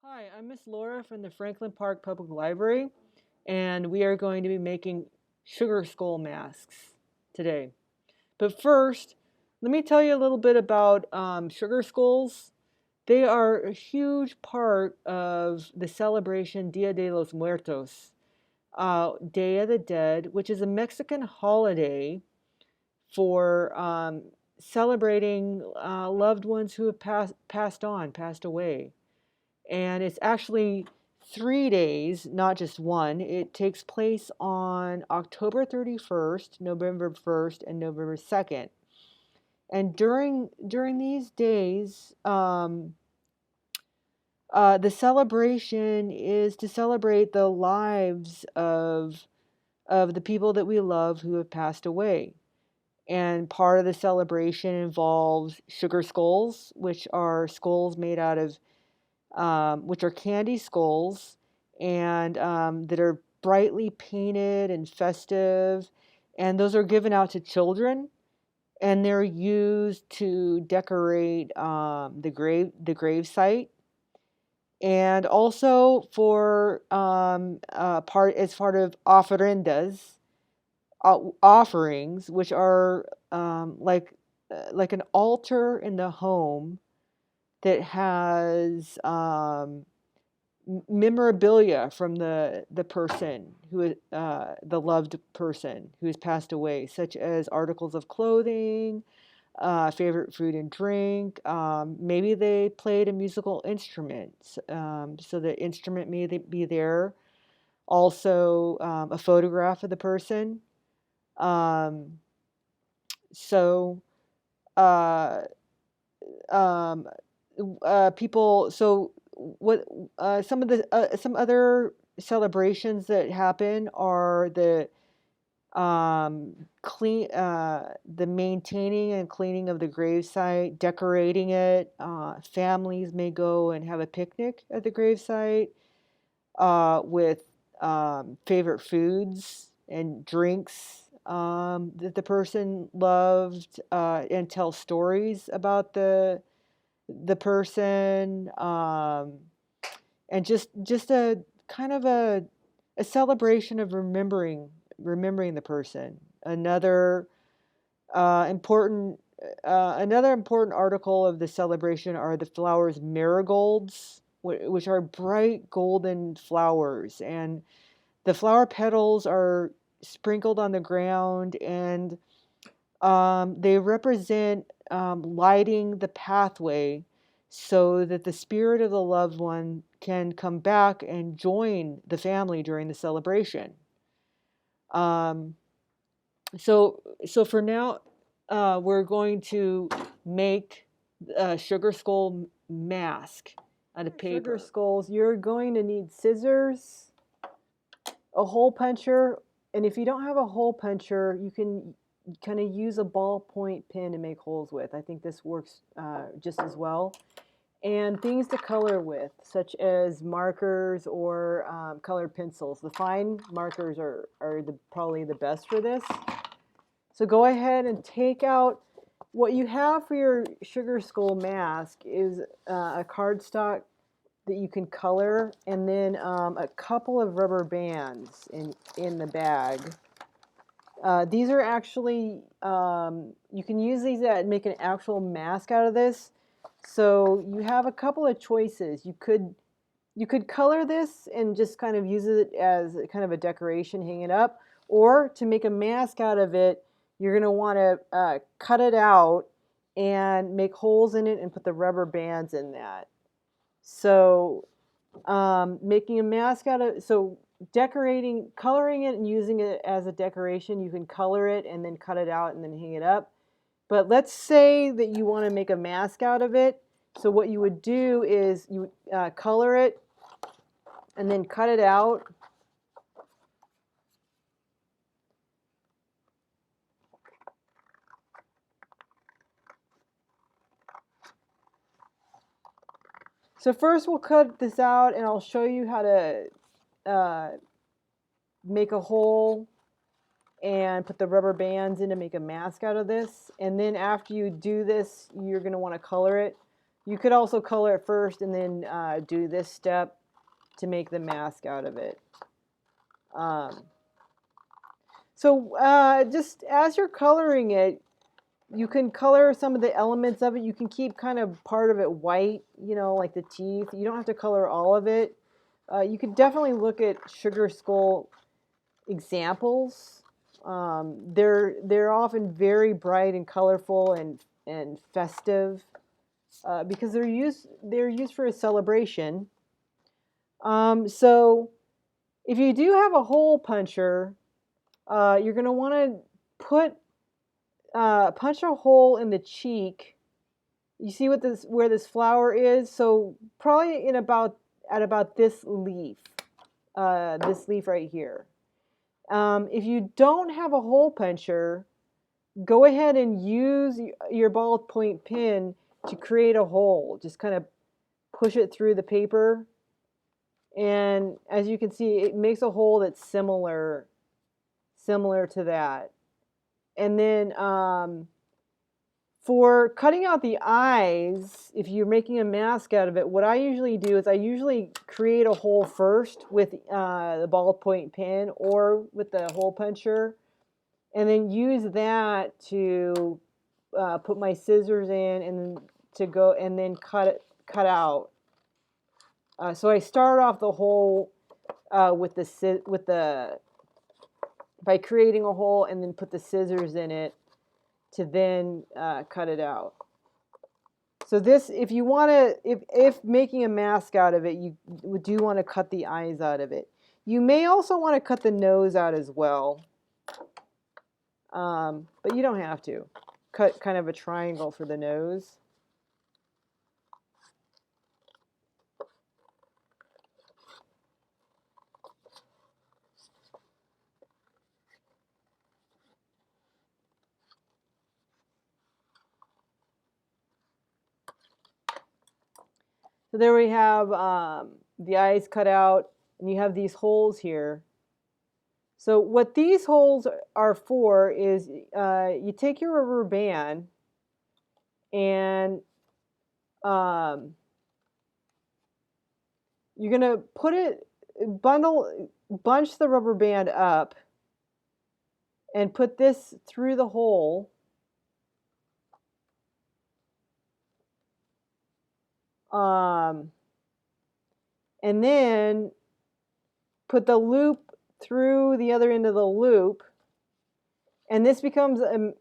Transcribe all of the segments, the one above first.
Hi, I'm Miss Laura from the Franklin Park Public Library, and we are going to be making sugar skull masks today. But first, let me tell you a little bit about sugar skulls. They are a huge part of the celebration Dia de los Muertos, Day of the Dead, which is a Mexican holiday for celebrating loved ones who have passed away. And it's actually 3 days, not just one. It takes place on October 31st, November 1st, and November 2nd. And during these days, the celebration is to celebrate the lives of the people that we love who have passed away. And part of the celebration involves sugar skulls, which are skulls made out of which are candy skulls and that are brightly painted and festive. And those are given out to children, and they're used to decorate the grave site, and also for part as part of ofrendas, offerings, which are like an altar in the home that has memorabilia from the person who the loved person who has passed away, such as articles of clothing, favorite food and drink. Maybe they played a musical instrument, so the instrument may be there. Also, a photograph of the person. Um, so uh, um, people. So what? Some other celebrations that happen are the maintaining and cleaning of the gravesite, decorating it. Families may go and have a picnic at the gravesite with favorite foods and drinks that the person loved, and tell stories about the person, and just a kind of a celebration of remembering the person. Important Another important article of the celebration are the flowers marigolds, which are bright golden flowers, and the flower petals are sprinkled on the ground, and they represent lighting the pathway so that the spirit of the loved one can come back and join the family during the celebration. Um, so for now, we're going to make a sugar skull mask out of paper. Sugar skulls, you're going to need scissors, a hole puncher, and if you don't have a hole puncher, you can kind of use a ballpoint pen to make holes with. I think this works just as well. And things to color with, such as markers or colored pencils. The fine markers are probably the best for this. So go ahead and take out what you have for your sugar skull mask is a cardstock that you can color, and then a couple of rubber bands in the bag. These are actually, you can use these to make an actual mask out of this. So you have a couple of choices. You could color this and just kind of use it as kind of a decoration, hang it up, or to make a mask out of it, you're going to want to cut it out and make holes in it and put the rubber bands in that. So making a mask out of, so decorating, coloring it and using it as a decoration, you can color it and then cut it out and then hang it up. But let's say that you want to make a mask out of it. So what you would do is you color it and then cut it out. So first we'll cut this out, and I'll show you how to make a hole and put the rubber bands in to make a mask out of this. And then after you do this, you're going to want to color it. You could also color it first and then do this step to make the mask out of it. Just as you're coloring it, you can color some of the elements of it. You can keep kind of part of it white, like the teeth. You don't have to color all of it. You can definitely look at sugar skull examples. They're often very bright and colorful and festive because they're used for a celebration. So if you do have a hole puncher, you're going to want to punch a hole in the cheek. You see where this flower is? So probably at about this leaf right here. If you don't have a hole puncher, go ahead and use your ballpoint pen to create a hole. Just kind of push it through the paper. And as you can see, it makes a hole that's similar to that. And then for cutting out the eyes, if you're making a mask out of it, what I usually do is I usually create a hole first with the ballpoint pen or with the hole puncher, and then use that to put my scissors in and then cut out. So I start off the hole by creating a hole and then put the scissors in it to then cut it out. So this, if you want to, if making a mask out of it, you do want to cut the eyes out of it. You may also want to cut the nose out as well, but you don't have to. Cut kind of a triangle for the nose. So there we have the eyes cut out, and you have these holes here. So what these holes are for is you take your rubber band and you're going to bunch the rubber band up and put this through the hole. And then put the loop through the other end of the loop. And this becomes an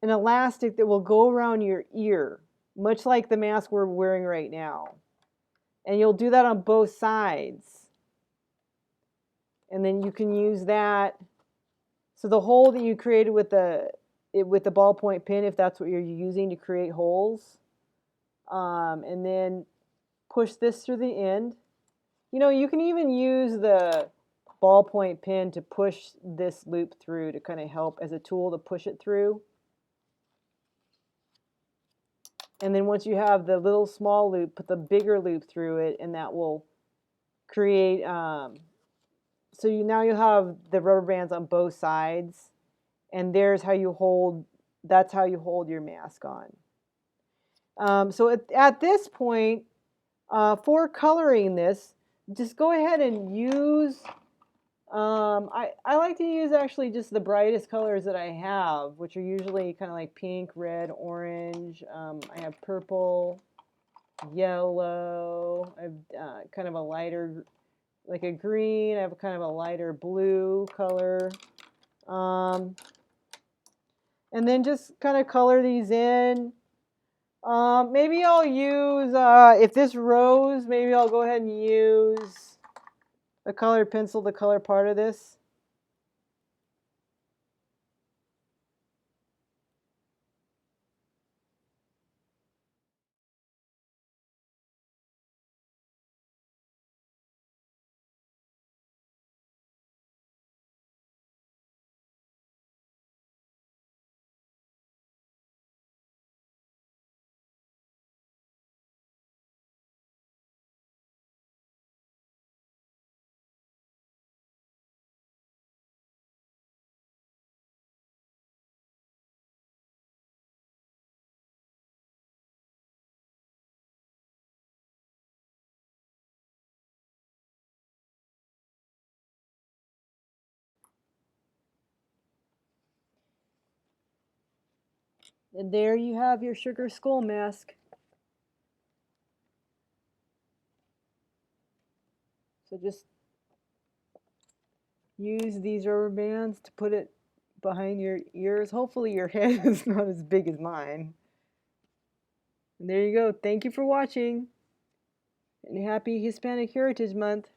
elastic that will go around your ear, much like the mask we're wearing right now. And you'll do that on both sides. And then you can use that. So the hole that you created with the ballpoint pen, if that's what you're using to create holes, and then push this through the end. You can even use the ballpoint pen to push this loop through to kind of help as a tool to push it through. And then once you have the little small loop, put the bigger loop through it, and that will create, so now you have the rubber bands on both sides, and that's how you hold your mask on. So at this point, for coloring this, just go ahead and use, I like to use actually just the brightest colors that I have, which are usually kind of like pink, red, orange. I have purple, yellow. I have kind of a lighter, like a green. I have kind of a lighter blue color. And then just kind of color these in. Maybe I'll use, if this rose, maybe I'll go ahead and use a colored pencil to color part of this. And there you have your sugar skull mask. So just use these rubber bands to put it behind your ears. Hopefully your head is not as big as mine. And there you go. Thank you for watching. And happy Hispanic Heritage Month.